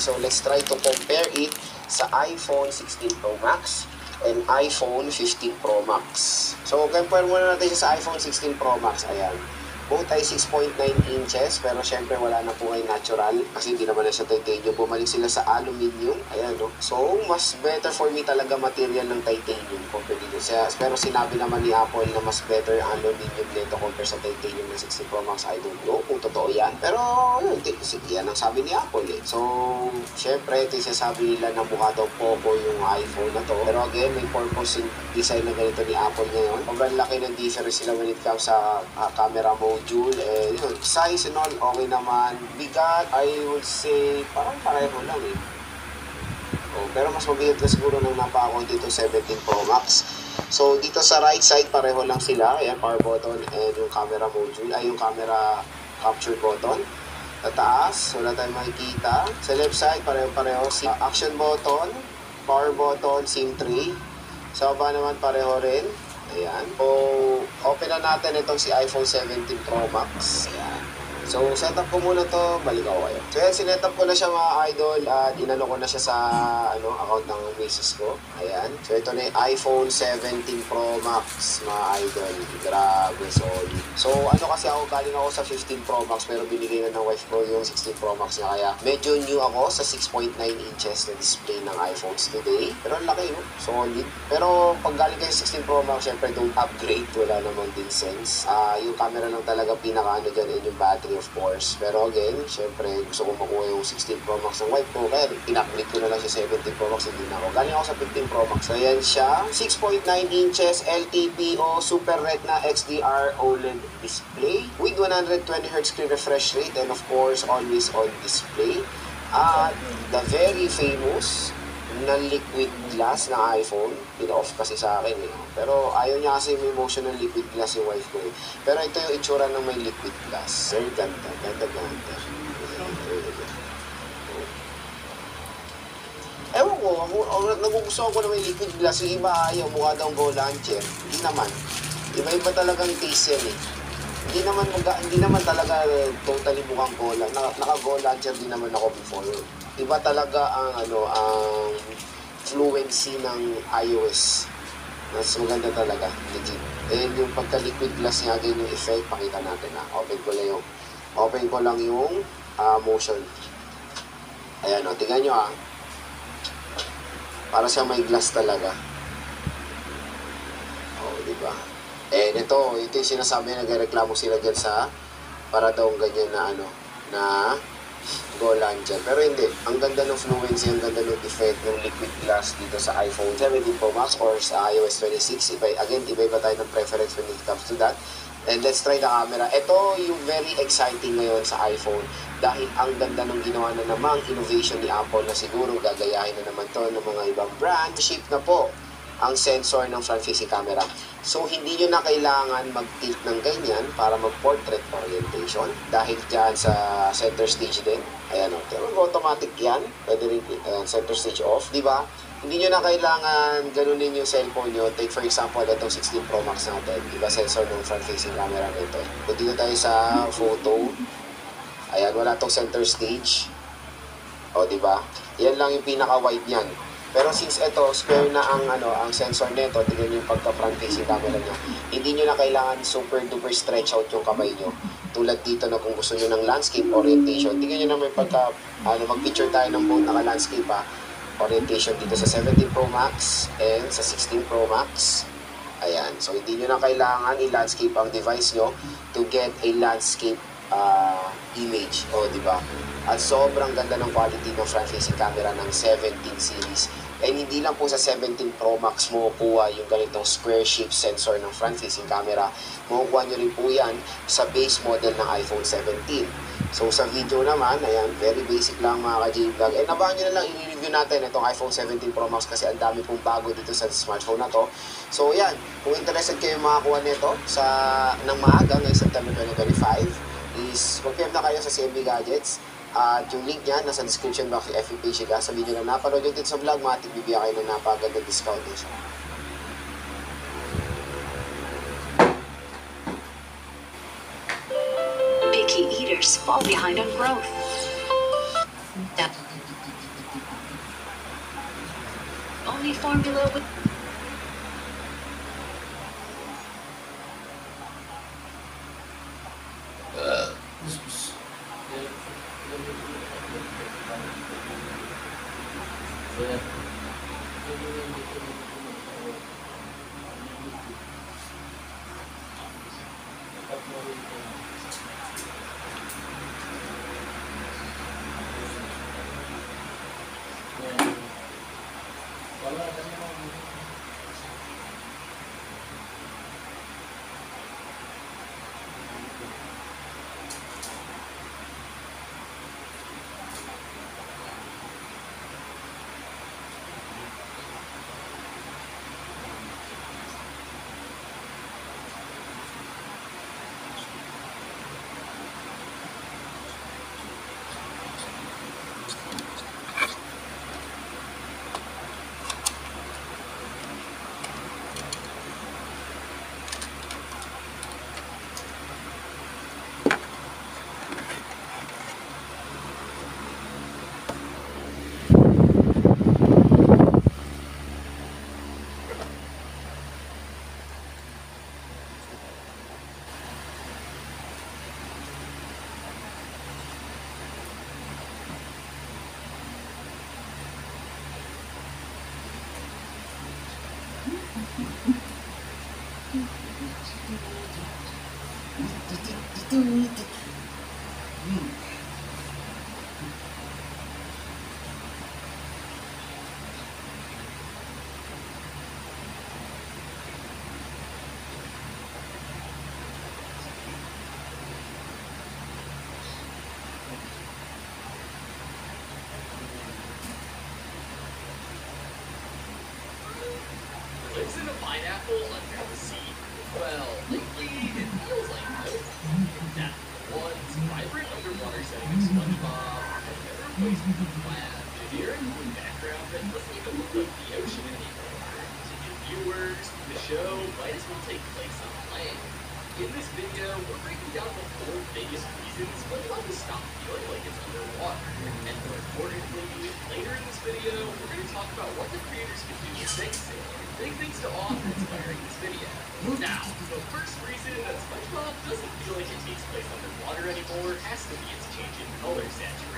So let's try to compare it sa iPhone 16 Pro Max and iPhone 15 Pro Max. So compare muna natin siya sa iPhone 16 Pro Max. Ayan. Both ay 6.9 inches, pero syempre wala na po ay natural kasi hindi naman na siya titanium. Bumalik sila sa aluminum. Ayan, no? So, mas better for me talaga material ng titanium compared dito. Pero sinabi naman ni Apple na mas better ang aluminum nito compare sa titanium ng 16 Pro Max. I don't know kung totoo yan. Pero, yun, yan ang sabi ni Apple eh. So, syempre, ito yung sasabi nila na mukha daw Poco yung iPhone na to. Pero again, may purpose yung design na ganito ni Apple ngayon. Sobrang laki ng difference sila when it comes sa camera module. Yun, size and all, okay naman. Bigat, I would say, parang pareho lang eh. Oh, pero mas mabigat na siguro nang napakon dito 17 Pro Max. So, dito sa right side, pareho lang sila. Ayan, power button and yung camera module, ay yung camera capture button. Sa taas, wala tayong makikita. Sa left side, pareho-pareho. Action button, power button, SIM tray. Sa baba naman, pareho rin. Ayan. So, open na natin itong si iPhone 17 Pro Max. Ayan. So, setup ko muna to, balik ako kayo. So, yan, sinetup ko na siya mga idol at inano ko na siya sa account ng misis ko. Ayan. So, ito na yung iPhone 17 Pro Max, mga idol. Grabe, solid. So, kasi ako, galing ako sa 15 Pro Max pero binigay na ng wife ko yung 16 Pro Max niya. Kaya, medyo new ako sa 6.9 inches na display ng iPhones today. Pero ang laki, solid. Pero, pag galing kayo sa 16 Pro Max, syempre, don't upgrade. Wala naman din sense. Yung camera lang talaga pinaka dyan and yung battery of course. Pero again, syempre, gusto ko makuha yung 16 Pro Max ng wife ko. Kaya in-upgrade ko na lang siya 17 Pro Max, hindi na ako. Galing ako sa 15 Pro Max. So, yan siya. 6.9 inches LTPO Super Retina XDR OLED display with 120Hz screen refresh rate and of course, always on display. The very famous na liquid glass ng iPhone. Pina-off kasi sa akin eh. Pero ayaw niya kasi may motion ng liquid glass yung wife ko eh. Pero ito yung itsura ng may liquid glass. Very ganda. Ganda. Ewan ko, nagugustuhan ko na may liquid glass. Yung iba ayaw, mukha daw go launcher. Hindi naman. Iba-iba talagang taste yan eh. Hindi naman talaga totally mukhang go launcher. Naka-go launcher din naman ako before. Iba talaga ang fluency ng iOS. Mas maganda talaga, legit. And yung pagka-liquid glass niya, again yung effect, pakita natin na. Open ko lang yung motion. Ayan o, tingnan nyo para siya may glass talaga. O, diba? And ito yung sinasabi, nagreklamo sila dyan sa para daw ganyan na go launcher. Pero hindi. Ang ganda ng fluency, ang ganda ng effect ng liquid glass dito sa iPhone 17 Pro Max or sa iOS 26. Iba-iba tayo ng preference when it comes to that. And let's try the camera. Ito yung very exciting ngayon sa iPhone dahil ang ganda ng ginawa na namang innovation ni Apple na siguro gagayahin na naman to ng mga ibang brand. Shape na po ang sensor ng front-facing camera. So, hindi nyo na kailangan mag-tilt ng ganyan para mag-portrait orientation dahil dyan sa center stage din. Ayan o, automatic yan. Pwede rin center stage off, di ba? Hindi nyo na kailangan ganunin yung cellphone nyo. Take for example, itong 16 Pro Max natin. Iba sensor ng front-facing camera nito. Kung dito tayo sa photo, ayan, wala tong center stage. O, di ba? Yan lang yung pinaka-wide niyan. Pero since ito, square na ang sensor nito, tingnan nyo yung pagka-front facing camera nyo. Hindi nyo na kailangan super duper stretch out yung kamay nyo. Tulad dito na kung gusto nyo ng landscape orientation, tingnan nyo na may mag-picture tayo ng both naka-landscape orientation dito sa 17 Pro Max and sa 16 Pro Max. Ayan. So, hindi nyo na kailangan i-landscape ang device nyo to get a landscape image. O, di ba? At sobrang ganda ng quality ng front-facing camera ng 17 series. And hindi lang po sa 17 Pro Max mo kuha yung ganitong square shape sensor ng front-facing camera. Makukuha nyo rin po yan sa base model ng iPhone 17. So, sa video naman, ayan, very basic lang mga ka-J-Vlog. And abangan nyo na lang, i-review natin itong iPhone 17 Pro Max kasi ang dami pong bago dito sa smartphone na to. So, yan. Kung interested kayo makakuha nito ng maaga ngayong September 2025, is mag-PM na kayo sa CMB Gadgets. At yung link niya nasa description box ng FB page nila. Sabihin nyo na napanood yung dito sa vlog, bibigyan kayo ng napagandang discount din siya. Picky eaters fall behind on growth. only formula with lives in a pineapple under the sea. Well, lately it feels like hope. That one's vibrant underwater setting of SpongeBob has never replaced with a lab. If you're in the background, that doesn't even look like the ocean anymore. To new viewers, the show might as well take place on land. In this video, we're breaking down the 4 biggest reasons SpongeBob has stopped feeling like it's underwater. And more importantly, later in this video, we're going to talk about what the creators can do to fix it. Big thanks to author inspiring this video. Now, the first reason that SpongeBob doesn't feel like it takes place underwater anymore has to be its change in color saturation.